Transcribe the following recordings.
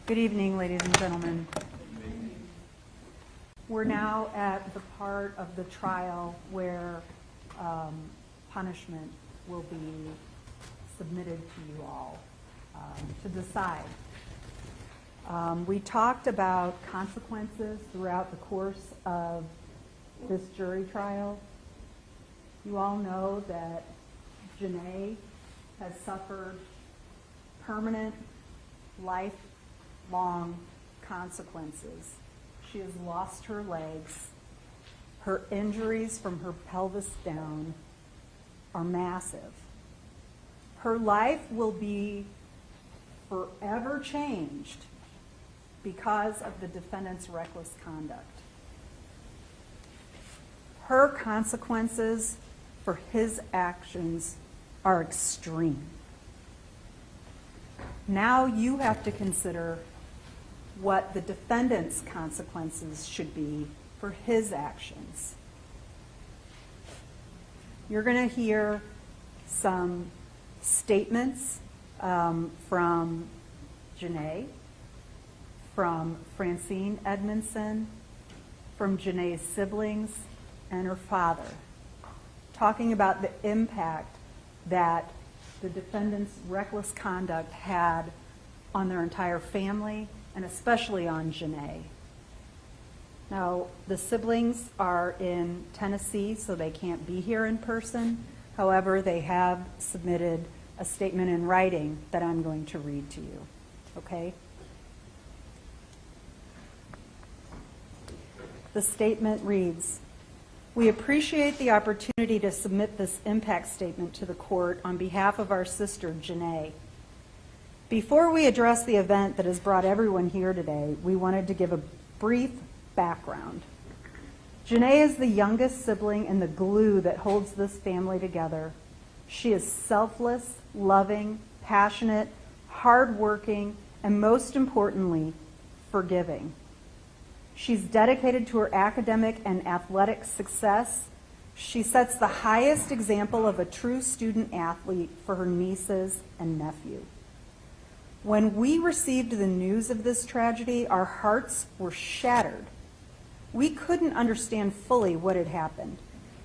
Good evening, ladies and gentlemen. We're now at the part of the trial where punishment will be submitted to you all to decide. We talked about consequences throughout the course of this jury trial. You all know that Janae has suffered permanent, lifelong consequences. She has lost her legs. Her injuries from her pelvis down are massive. Her life will be forever changed because of the defendant's reckless conduct. Her consequences for his actions are extreme. Now you have to consider what the defendant's consequences should be for his actions. You're going to hear some statements from Janae, from Janae Edmondson, from Janae's siblings, and her father, talking about the impact that the defendant's reckless conduct had on their entire family, and especially on Janae. Now, the siblings are in Tennessee, so they can't be here in person. However, they have submitted a statement in writing that I'm going to read to you. Okay? The statement reads, "We appreciate the opportunity to submit this impact statement to the court on behalf of our sister, Janae. Before we address the event that has brought everyone here today, we wanted to give a brief background. Janae is the youngest sibling and the glue that holds this family together. She is selfless, loving, passionate, hardworking, and most importantly, forgiving. She's dedicated to her academic and athletic success. She sets the highest example of a true student athlete for her nieces and nephew. When we received the news of this tragedy, our hearts were shattered. We couldn't understand fully what had happened.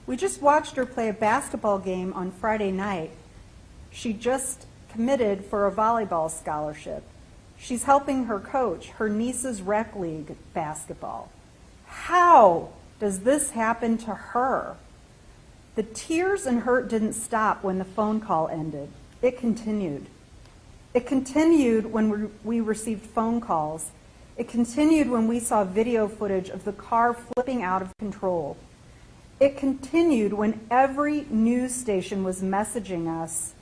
We just watched her play a basketball game on Friday night. She just committed for a volleyball scholarship. She's helping her coach her niece's rec league basketball. How does this happen to her?" The tears and hurt didn't stop when the phone call ended. It continued. It continued when we received phone calls. It continued when we saw video footage of the car flipping out of control. It continued when every news station was messaging us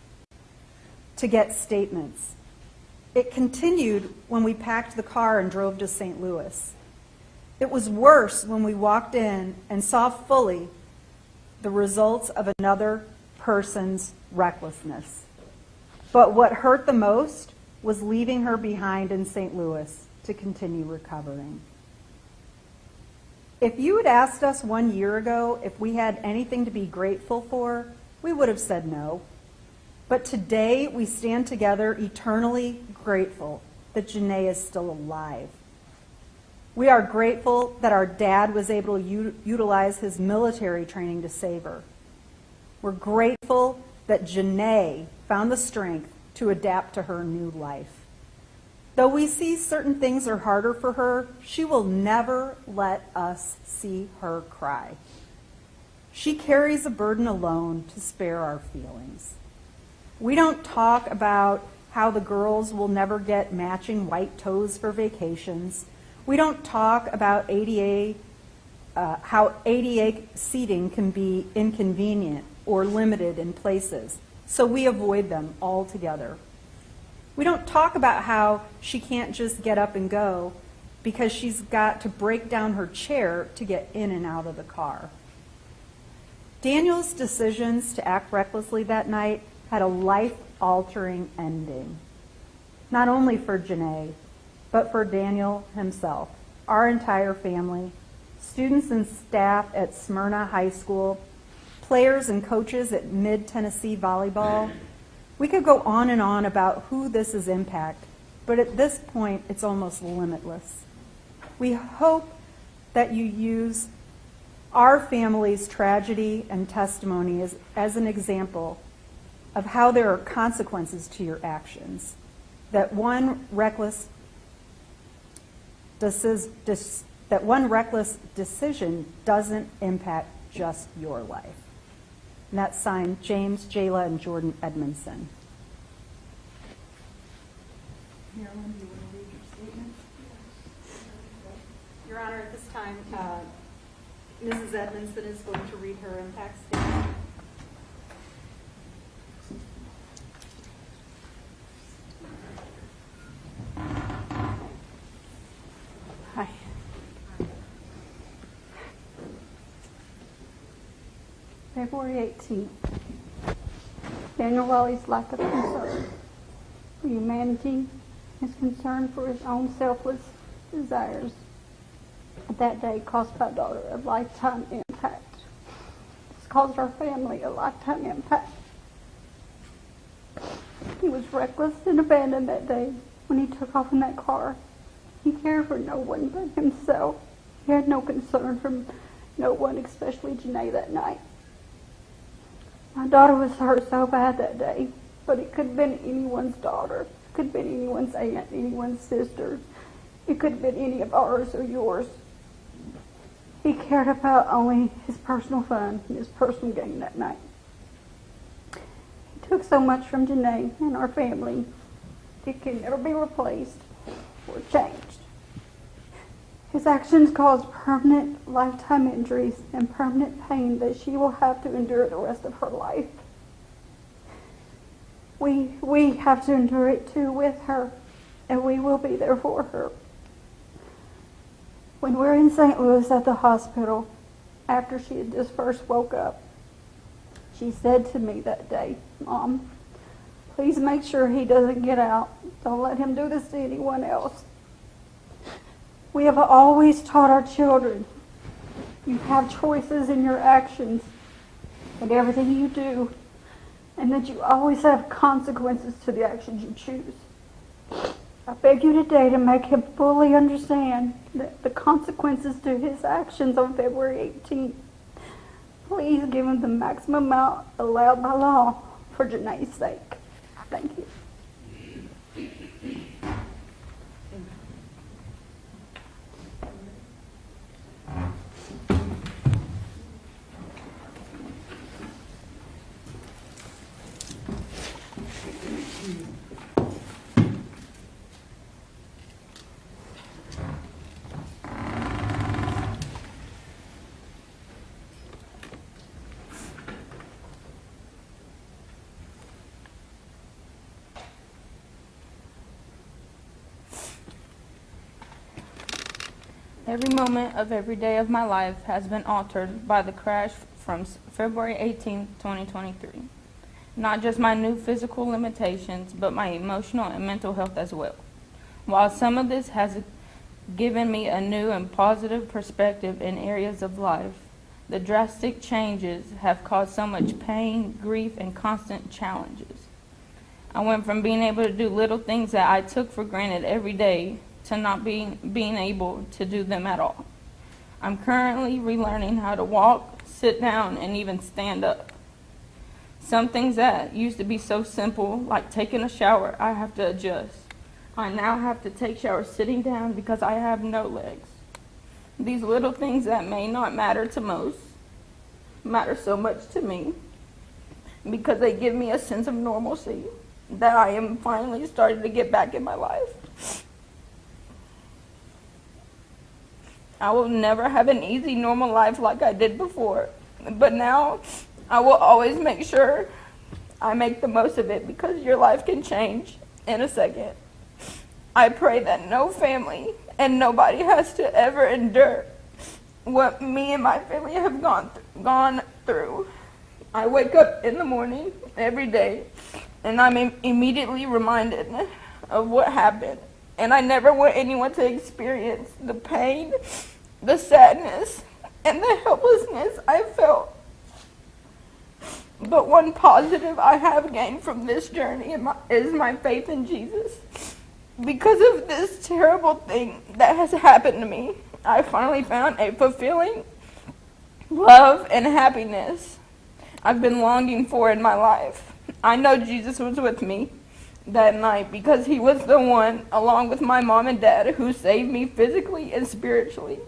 to get statements. It continued when we packed the car and drove to St. Louis. It was worse when we walked in and saw fully the results of another person's recklessness. But what hurt the most was leaving her behind in St. Louis to continue recovering. If you had asked us 1 year ago if we had anything to be grateful for, we would have said no. But today we stand together eternally grateful that Janae is still alive. We are grateful that our dad was able to utilize his military training to save her. We're grateful that Janae found the strength to adapt to her new life. Though we see certain things are harder for her, she will never let us see her cry. She carries a burden alone to spare our feelings. We don't talk about how the girls will never get matching white toes for vacations. We don't talk about how ADA seating can be inconvenient or limited in places, so we avoid them altogether. We don't talk about how she can't just get up and go because she's got to break down her chair to get in and out of the car. Daniel's decisions to act recklessly that night had a life-altering ending, not only for Janae, but for Daniel himself, our entire family, students and staff at Smyrna High School, players and coaches at Mid-Tennessee Volleyball. We could go on and on about who this is impact, but at this point, it's almost limitless. We hope that you use our family's tragedy and testimony as an example of how there are consequences to your actions, that one reckless decision doesn't impact just your life. And that's signed James, Jayla, and Jordan Edmondson. Marilyn, do you want to read your statement? Your Honor, at this time, Mrs. Edmondson is going to read her impact statement. Hi. February 18th. Daniel Raleigh's lack of concern for humanity, his concern for his own selfless desires, that day cost my daughter a lifetime impact. It's caused our family a lifetime impact. He was reckless and abandoned that day when he took off in that car. He cared for no one but himself. He had no concern for no one, especially Janae, that night. My daughter was hurt so bad that day, but it could have been anyone's daughter. It could have been anyone's aunt, anyone's sister. It could have been any of ours or yours. He cared about only his personal fun and his personal gain that night. He took so much from Janae and our family. It can never be replaced or changed. His actions caused permanent lifetime injuries and permanent pain that she will have to endure the rest of her life. We have to endure it too with her, and we will be there for her. When we're in St. Louis at the hospital, after she had just first woke up, she said to me that day, "Mom, please make sure he doesn't get out. Don't let him do this to anyone else." We have always taught our children, you have choices in your actions and everything you do, and that you always have consequences to the actions you choose. I beg you today to make him fully understand the consequences to his actions on February 18th. Please give him the maximum amount allowed by law for Janae's sake. Thank you. Every moment of every day of my life has been altered by the crash from February 18, 2023. Not just my new physical limitations, but my emotional and mental health as well. While some of this has given me a new and positive perspective in areas of life, the drastic changes have caused so much pain, grief, and constant challenges. I went from being able to do little things that I took for granted every day to not being able to do them at all. I'm currently relearning how to walk, sit down, and even stand up. Some things that used to be so simple, like taking a shower, I have to adjust. I now have to take showers sitting down because I have no legs. These little things that may not matter to most matter so much to me because they give me a sense of normalcy that I am finally starting to get back in my life. I will never have an easy, normal life like I did before, but now I will always make sure I make the most of it because your life can change in a second. I pray that no family and nobody has to ever endure what me and my family have gone through. I wake up in the morning every day and I'm immediately reminded of what happened. And I never want anyone to experience the pain, the sadness, and the helplessness I felt. But one positive I have gained from this journey is my faith in Jesus. Because of this terrible thing that has happened to me, I finally found a fulfilling love and happiness I've been longing for in my life. I know Jesus was with me that night because he was the one, along with my mom and dad, who saved me physically and spiritually.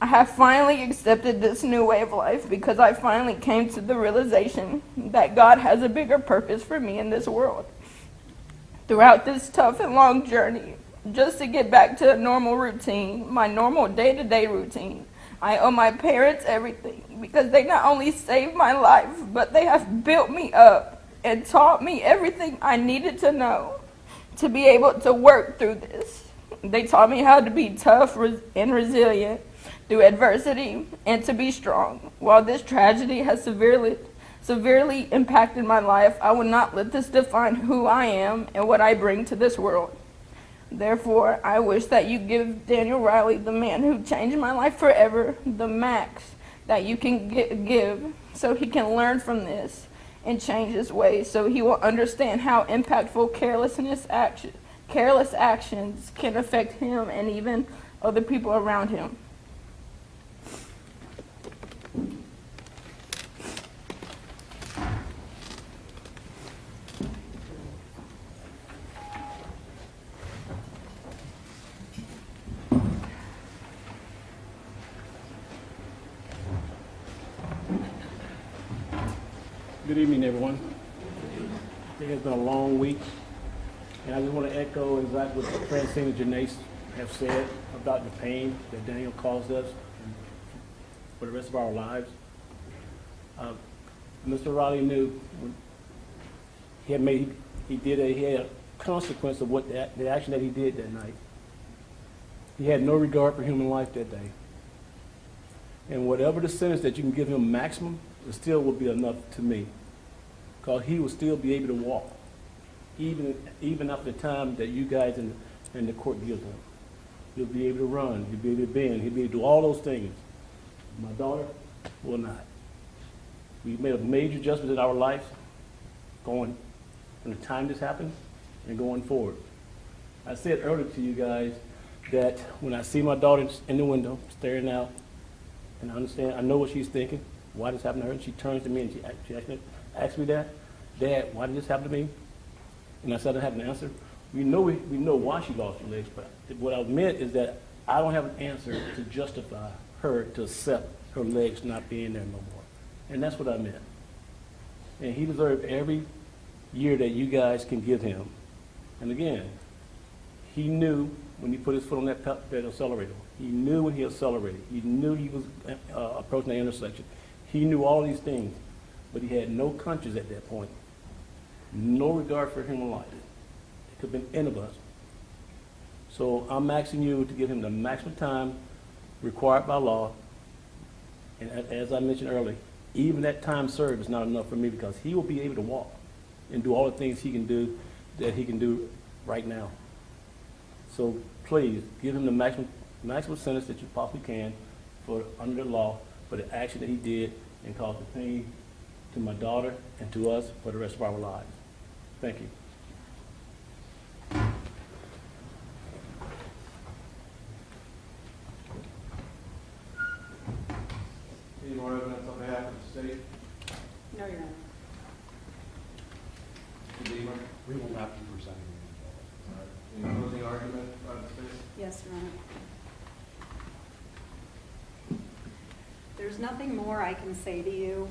I have finally accepted this new way of life because I finally came to the realization that God has a bigger purpose for me in this world. Throughout this tough and long journey, just to get back to a normal routine, my normal day-to-day routine, I owe my parents everything because they not only saved my life, but they have built me up and taught me everything I needed to know to be able to work through this. They taught me how to be tough and resilient through adversity and to be strong. While this tragedy has severely impacted my life, I will not let this define who I am and what I bring to this world. Therefore, I wish that you give Daniel Riley, the man who changed my life forever, the max that you can give so he can learn from this and change his ways so he will understand how impactful careless actions can affect him and even other people around him. Good evening, everyone. It has been a long week, and I just want to echo exactly what Francine and Janae have said about the pain that Daniel caused us for the rest of our lives. Mr. Riley knew when he had a consequence of what the action that he did that night. He had no regard for human life that day. And whatever the sentence that you can give him maximum, it still will be enough to me. Because he will still be able to walk, even after the time that you guys in the court gives him. He'll be able to run, he'll be able to bend, he'll be able to do all those things. My daughter will not. We've made a major adjustment in our life going from the time this happened and going forward. I said earlier to you guys that when I see my daughter in the window staring out, and I know what she's thinking, why this happened to her, and she turns to me and she asked me that, Dad, why did this happen to me? And I said I didn't have an answer. We know why she lost her legs, but what I meant is that I don't have an answer to justify her to accept her legs not being there no more. And that's what I meant. And he deserved every year that you guys can give him. And again, he knew when he put his foot on that accelerator. He knew when he accelerated. He knew he was approaching that intersection. He knew all these things, but he had no conscience at that point. No regard for human life. It could have been any of us. So I'm asking you to give him the maximum time required by law. And as I mentioned earlier, even that time served is not enough for me because he will be able to walk and do all the things he can do that he can do right now. So please give him the maximum sentence that you possibly can for under the law for the action that he did and caused the pain to my daughter and to us for the rest of our lives. Thank you. Any more evidence on behalf of the state? No, Your Honor. Redeemer? We will not be presenting any. Any closing argument by the state? Yes, Your Honor. There's nothing more I can say to you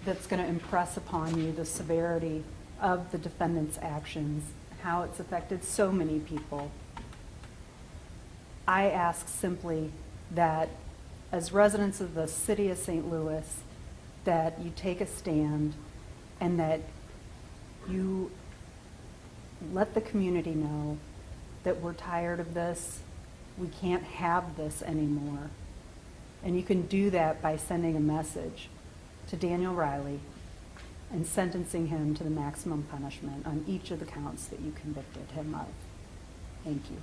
that's going to impress upon you the severity of the defendant's actions, how it's affected so many people. I ask simply that as residents of the city of St. Louis, that you take a stand and that you let the community know that we're tired of this. We can't have this anymore. And you can do that by sending a message to Daniel Riley and sentencing him to the maximum punishment on each of the counts that you convicted him of. Thank you.